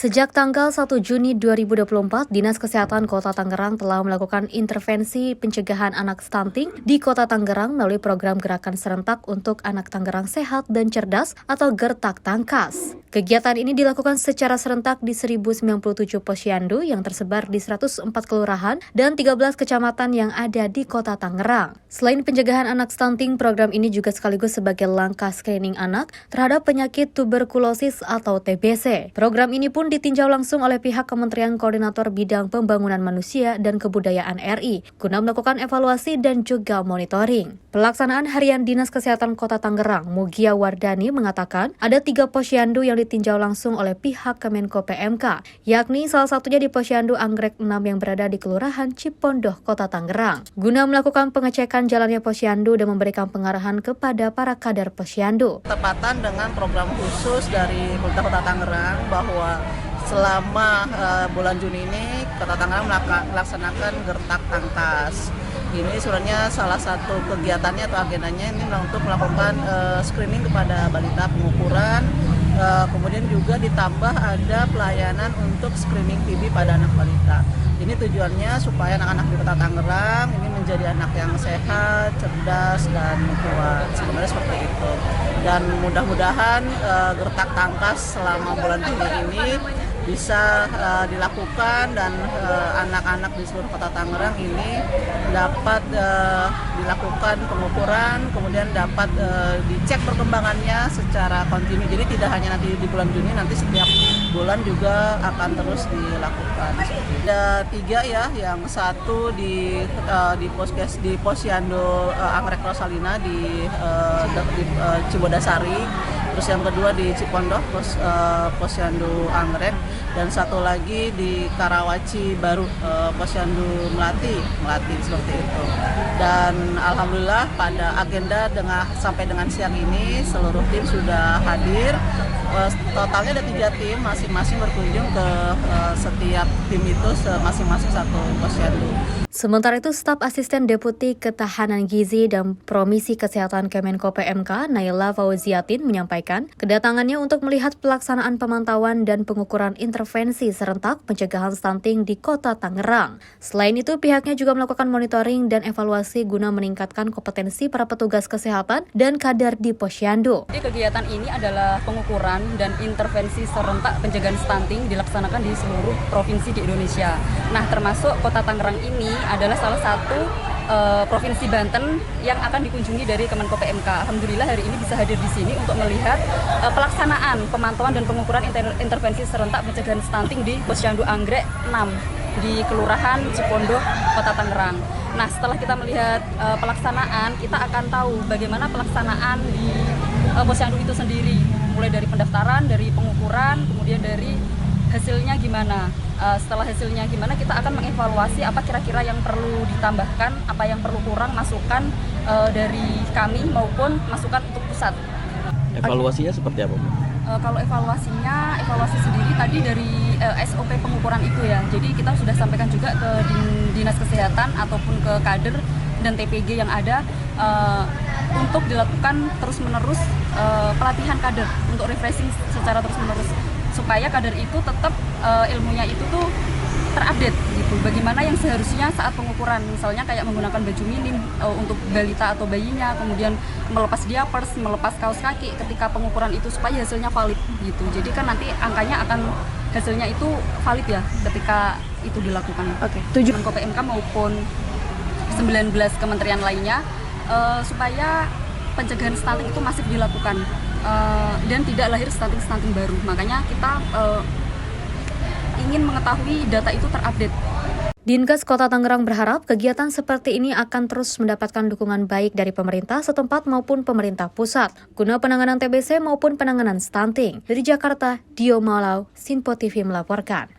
Sejak tanggal 1 Juni 2024, Dinas Kesehatan Kota Tangerang telah melakukan intervensi pencegahan anak stunting di Kota Tangerang melalui program Gerakan Serentak untuk Anak Tangerang Sehat dan Cerdas atau Gertak Tangkas. Kegiatan ini dilakukan secara serentak di 1097 posyandu yang tersebar di 104 kelurahan dan 13 kecamatan yang ada di Kota Tangerang. Selain pencegahan anak stunting, program ini juga sekaligus sebagai langkah screening anak terhadap penyakit tuberkulosis atau TBC. Program ini pun ditinjau langsung oleh pihak Kementerian Koordinator Bidang Pembangunan Manusia dan Kebudayaan RI guna melakukan evaluasi dan juga monitoring. Pelaksanaan Harian Dinas Kesehatan Kota Tangerang, Mugia Wardani mengatakan ada 3 posyandu yang ditinjau langsung oleh pihak Kemenko PMK, yakni salah satunya di posyandu Anggrek 6 yang berada di Kelurahan Cipondoh, Kota Tangerang. Guna melakukan pengecekan jalannya posyandu dan memberikan pengarahan kepada para kader posyandu. Tepatan dengan program khusus dari Pemerintah Kota Tangerang bahwa selama bulan Juni ini Kota Tangerang melaksanakan Gertak Tangkas. Ini sebenarnya salah satu kegiatannya atau agendanya ini untuk melakukan screening kepada balita, pengukuran, kemudian juga ditambah ada pelayanan untuk screening TB pada anak balita. Ini tujuannya supaya anak-anak di Kota Tangerang ini menjadi anak yang sehat, cerdas, dan kuat. Sebenarnya seperti itu. Dan mudah-mudahan Gertak Tangkas selama bulan Juni ini bisa dilakukan dan anak-anak di seluruh Kota Tangerang ini dapat dilakukan pengukuran, kemudian dapat dicek perkembangannya secara kontinu. Jadi tidak hanya nanti di bulan Juni, nanti setiap bulan juga akan terus dilakukan. Ada 3 ya, yang satu di Posyandu Anggrek Rosalina di Cibodasari, terus yang kedua di Cipondoh Posyandu Anggrek, dan satu lagi di Karawaci Baru Posyandu Melati seperti itu. Dan alhamdulillah pada agenda sampai dengan siang ini seluruh tim sudah hadir. Totalnya ada 3 tim, masing-masing berkunjung ke setiap tim itu masing-masing satu posyandu. Sementara itu, Staf Asisten Deputi Ketahanan Gizi dan Promisi Kesehatan Kemenko PMK, Naila Fauziatin, menyampaikan kedatangannya untuk melihat pelaksanaan pemantauan dan pengukuran intervensi serentak pencegahan stunting di Kota Tangerang. Selain itu, pihaknya juga melakukan monitoring dan evaluasi guna meningkatkan kompetensi para petugas kesehatan dan kader di posyandu. Kegiatan ini adalah pengukuran dan intervensi serentak pencegahan stunting dilaksanakan di seluruh provinsi di Indonesia. Nah, termasuk Kota Tangerang ini adalah salah satu provinsi Banten yang akan dikunjungi dari Kemenko PMK. Alhamdulillah hari ini bisa hadir di sini untuk melihat pelaksanaan pemantauan dan pengukuran intervensi serentak pencegahan stunting di Posyandu Anggrek 6 di Kelurahan Cipondoh, Kota Tangerang. Nah, setelah kita melihat pelaksanaan, kita akan tahu bagaimana pelaksanaan di posyandu itu sendiri, mulai dari pendaftaran, dari pengukuran, kemudian dari hasilnya gimana. Setelah hasilnya gimana, kita akan mengevaluasi apa kira-kira yang perlu ditambahkan, apa yang perlu kurang, masukan dari kami maupun masukan untuk pusat. Evaluasinya seperti apa, Bu? Kalau evaluasi sendiri tadi dari SOP pengukuran itu ya. Jadi kita sudah sampaikan juga ke Dinas Kesehatan ataupun ke kader dan TPG yang ada untuk dilakukan terus-menerus pelatihan kader untuk refreshing secara terus-menerus supaya kader itu tetap ilmunya itu tuh terupdate gitu. Bagaimana yang seharusnya saat pengukuran, misalnya kayak menggunakan baju minim untuk balita atau bayinya, kemudian melepas diapers, melepas kaos kaki ketika pengukuran itu supaya hasilnya valid gitu. Jadi kan nanti angkanya hasilnya itu valid ya ketika itu dilakukan. Tujuan Kemenko PMK maupun 19 kementerian lainnya supaya pencegahan stunting itu masif dilakukan dan tidak lahir stunting baru. Makanya kita ingin mengetahui data itu terupdate. Dinkes Kota Tangerang berharap kegiatan seperti ini akan terus mendapatkan dukungan baik dari pemerintah setempat maupun pemerintah pusat guna penanganan TBC maupun penanganan stunting. Dari Jakarta, Dio Malau, Sinpo TV melaporkan.